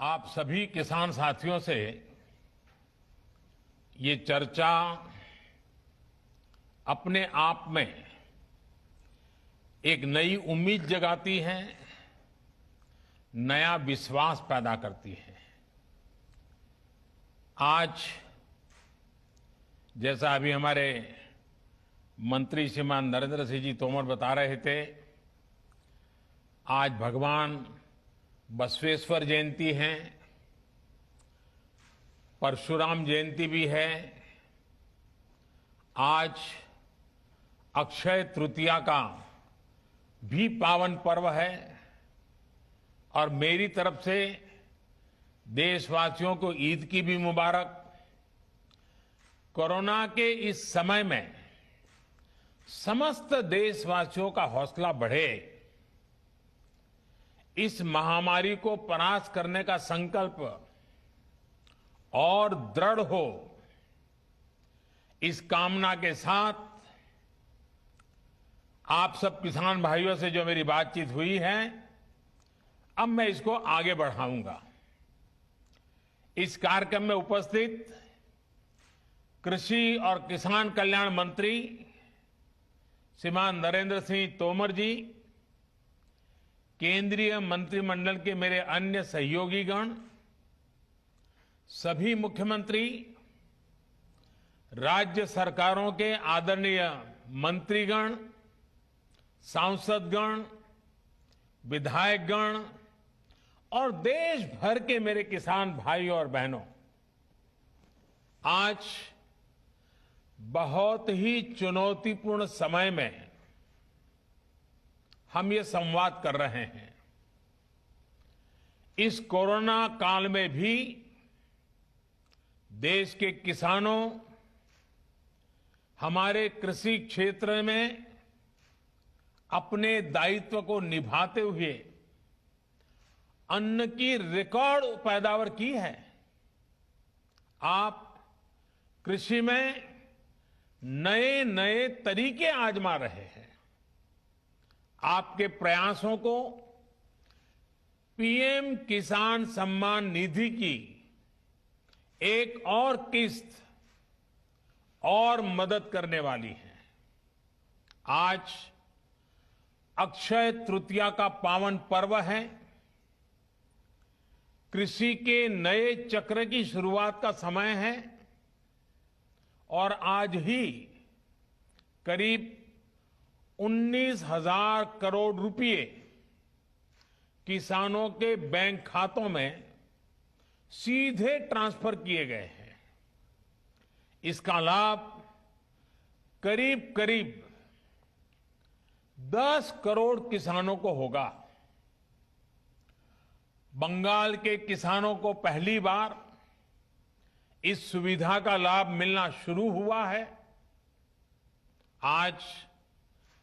आप सभी किसान साथियों से ये चर्चा अपने आप में एक नई उम्मीद जगाती है, नया विश्वास पैदा करती है। आज जैसा अभी हमारे मंत्री श्रीमान नरेंद्र सिंह जी तोमर बता रहे थे, आज भगवान बसवेश्वर जयंती है, परशुराम जयंती भी है। आज अक्षय तृतीया का भी पावन पर्व है और मेरी तरफ से देशवासियों को ईद की भी मुबारक। कोरोना के इस समय में समस्त देशवासियों का हौसला बढ़े, इस महामारी को परास्त करने का संकल्प और दृढ़ हो, इस कामना के साथ आप सब किसान भाइयों से जो मेरी बातचीत हुई है, अब मैं इसको आगे बढ़ाऊंगा। इस कार्यक्रम में उपस्थित कृषि और किसान कल्याण मंत्री श्रीमान नरेंद्र सिंह तोमर जी, केंद्रीय मंत्रिमंडल के मेरे अन्य सहयोगीगण, सभी मुख्यमंत्री, राज्य सरकारों के आदरणीय मंत्रीगण, सांसदगण, विधायकगण और देश भर के मेरे किसान भाइयों और बहनों, आज बहुत ही चुनौतीपूर्ण समय में हम ये संवाद कर रहे हैं। इस कोरोना काल में भी देश के किसानों, हमारे कृषि क्षेत्र में अपने दायित्व को निभाते हुए अन्न की रिकॉर्ड पैदावार की है। आप कृषि में नए नए तरीके आजमा रहे हैं। आपके प्रयासों को पीएम किसान सम्मान निधि की एक और किस्त और मदद करने वाली है। आज अक्षय तृतीया का पावन पर्व है। कृषि के नए चक्र की शुरुआत का समय है और आज ही करीब 19,000 करोड़ रुपए किसानों के बैंक खातों में सीधे ट्रांसफर किए गए हैं। इसका लाभ करीब करीब 10 करोड़ किसानों को होगा। बंगाल के किसानों को पहली बार इस सुविधा का लाभ मिलना शुरू हुआ है। आज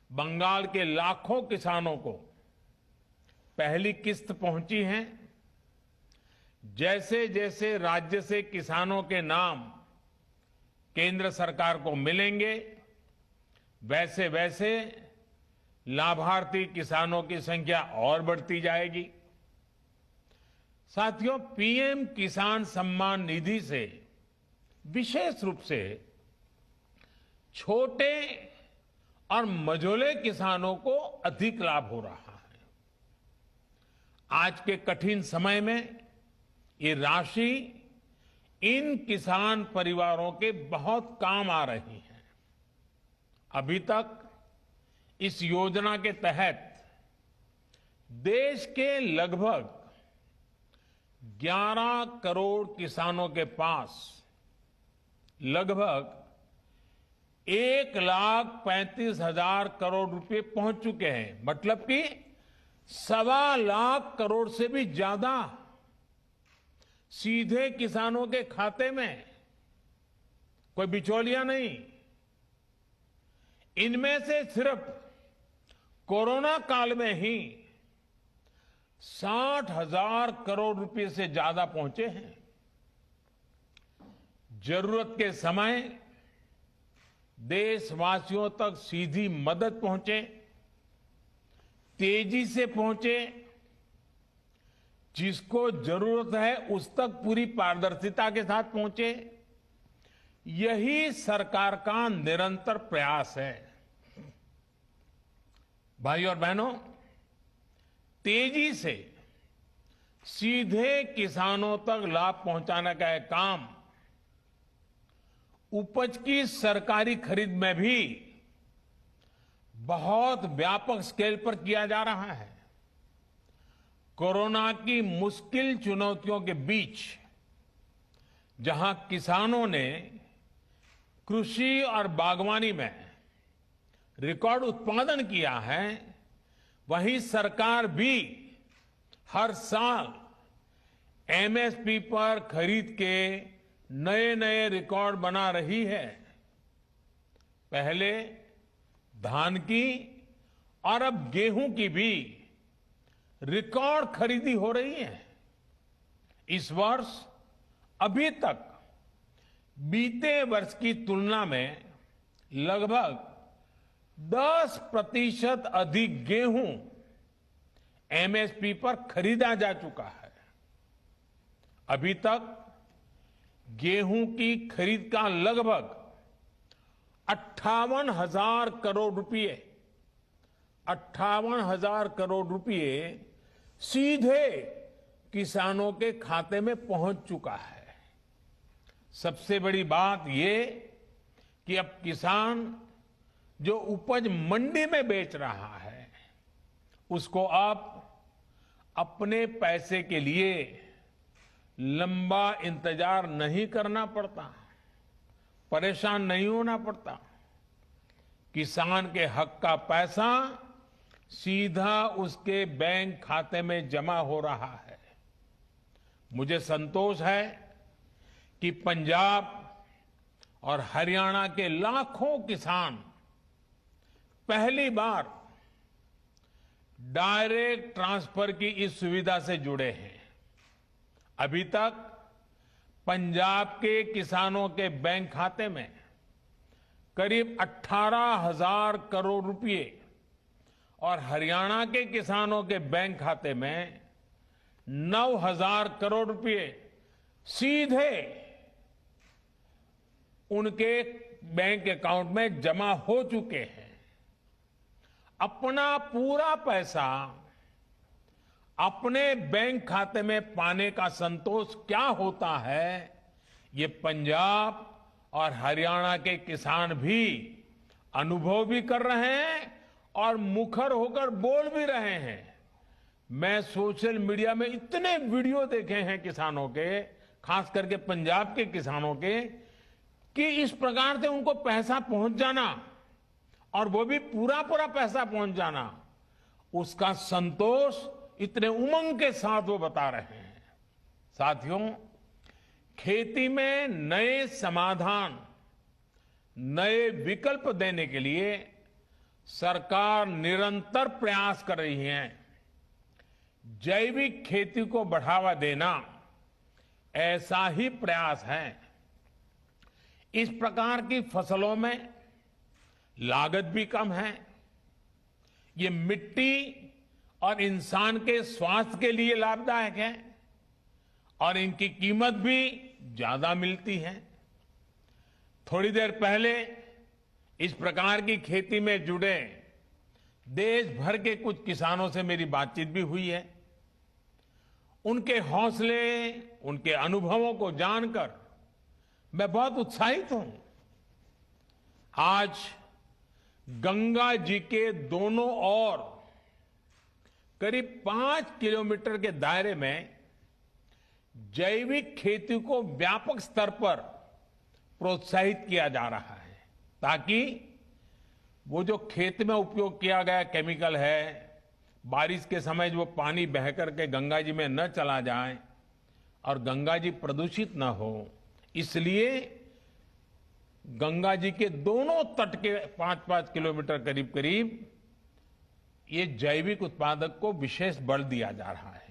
बंगाल के लाखों किसानों को पहली किस्त पहुंची है। जैसे जैसे राज्य से किसानों के नाम केंद्र सरकार को मिलेंगे, वैसे वैसे लाभार्थी किसानों की संख्या और बढ़ती जाएगी। साथियों, पीएम किसान सम्मान निधि से विशेष रूप से छोटे और मझोले किसानों को अधिक लाभ हो रहा है। आज के कठिन समय में ये राशि इन किसान परिवारों के बहुत काम आ रही है। अभी तक इस योजना के तहत देश के लगभग 11 करोड़ किसानों के पास लगभग 1,35,000 करोड़ रुपए पहुंच चुके हैं। मतलब कि 1.25 लाख करोड़ से भी ज्यादा सीधे किसानों के खाते में, कोई बिचौलिया नहीं। इनमें से सिर्फ कोरोना काल में ही 60,000 करोड़ रुपए से ज्यादा पहुंचे हैं। जरूरत के समय देशवासियों तक सीधी मदद पहुंचे, तेजी से पहुंचे, जिसको जरूरत है उस तक पूरी पारदर्शिता के साथ पहुंचे, यही सरकार का निरंतर प्रयास है। भाई और बहनों, तेजी से सीधे किसानों तक लाभ पहुंचाने का यह काम उपज की सरकारी खरीद में भी बहुत व्यापक स्केल पर किया जा रहा है। कोरोना की मुश्किल चुनौतियों के बीच जहां किसानों ने कृषि और बागवानी में रिकॉर्ड उत्पादन किया है, वहीं सरकार भी हर साल एमएसपी पर खरीद के नए नए रिकॉर्ड बना रही है। पहले धान की और अब गेहूं की भी रिकॉर्ड खरीदी हो रही है। इस वर्ष अभी तक बीते वर्ष की तुलना में लगभग 10% अधिक गेहूं एमएसपी पर खरीदा जा चुका है। अभी तक गेहूं की खरीद का लगभग 58,000 करोड़ रुपए 58,000 करोड़ रुपए सीधे किसानों के खाते में पहुंच चुका है। सबसे बड़ी बात ये कि अब किसान जो उपज मंडी में बेच रहा है, उसको अब अपने पैसे के लिए लंबा इंतजार नहीं करना पड़ता, परेशान नहीं होना पड़ता। किसान के हक का पैसा सीधा उसके बैंक खाते में जमा हो रहा है। मुझे संतोष है कि पंजाब और हरियाणा के लाखों किसान पहली बार डायरेक्ट ट्रांसफर की इस सुविधा से जुड़े हैं। अभी तक पंजाब के किसानों के बैंक खाते में करीब 18,000 करोड़ रुपए और हरियाणा के किसानों के बैंक खाते में 9,000 करोड़ रुपए सीधे उनके बैंक अकाउंट में जमा हो चुके हैं। अपना पूरा पैसा अपने बैंक खाते में पाने का संतोष क्या होता है, ये पंजाब और हरियाणा के किसान भी अनुभव भी कर रहे हैं और मुखर होकर बोल भी रहे हैं। मैं सोशल मीडिया में इतने वीडियो देखे हैं किसानों के, खास करके पंजाब के किसानों के, कि इस प्रकार से उनको पैसा पहुंच जाना और वो भी पूरा पूरा पैसा पहुंच जाना, उसका संतोष इतने उमंग के साथ वो बता रहे हैं। साथियों, खेती में नए समाधान, नए विकल्प देने के लिए सरकार निरंतर प्रयास कर रही है। जैविक खेती को बढ़ावा देना ऐसा ही प्रयास है। इस प्रकार की फसलों में लागत भी कम है, ये मिट्टी और इंसान के स्वास्थ्य के लिए लाभदायक है और इनकी कीमत भी ज्यादा मिलती है। थोड़ी देर पहले इस प्रकार की खेती में जुड़े देश भर के कुछ किसानों से मेरी बातचीत भी हुई है। उनके हौसले, उनके अनुभवों को जानकर मैं बहुत उत्साहित हूं। आज गंगा जी के दोनों ओर करीब 5 किलोमीटर के दायरे में जैविक खेती को व्यापक स्तर पर प्रोत्साहित किया जा रहा है, ताकि वो जो खेत में उपयोग किया गया केमिकल है, बारिश के समय जो पानी बहकर के गंगा जी में न चला जाए और गंगा जी प्रदूषित न हो, इसलिए गंगा जी के दोनों तट के 5-5 किलोमीटर करीब करीब ये जैविक उत्पादक को विशेष बल दिया जा रहा है।